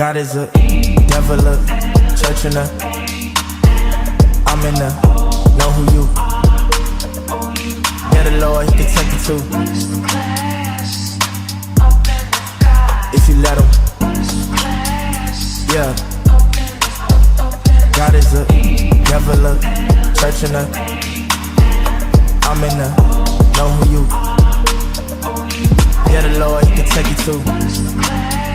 God is a devil, a church in a I'm in the know who you. Yeah, the Lord, he can take you to. If you let him. Yeah. God is a devil, a church in a I'm in the know who you. Yeah, the Lord, he can take you to.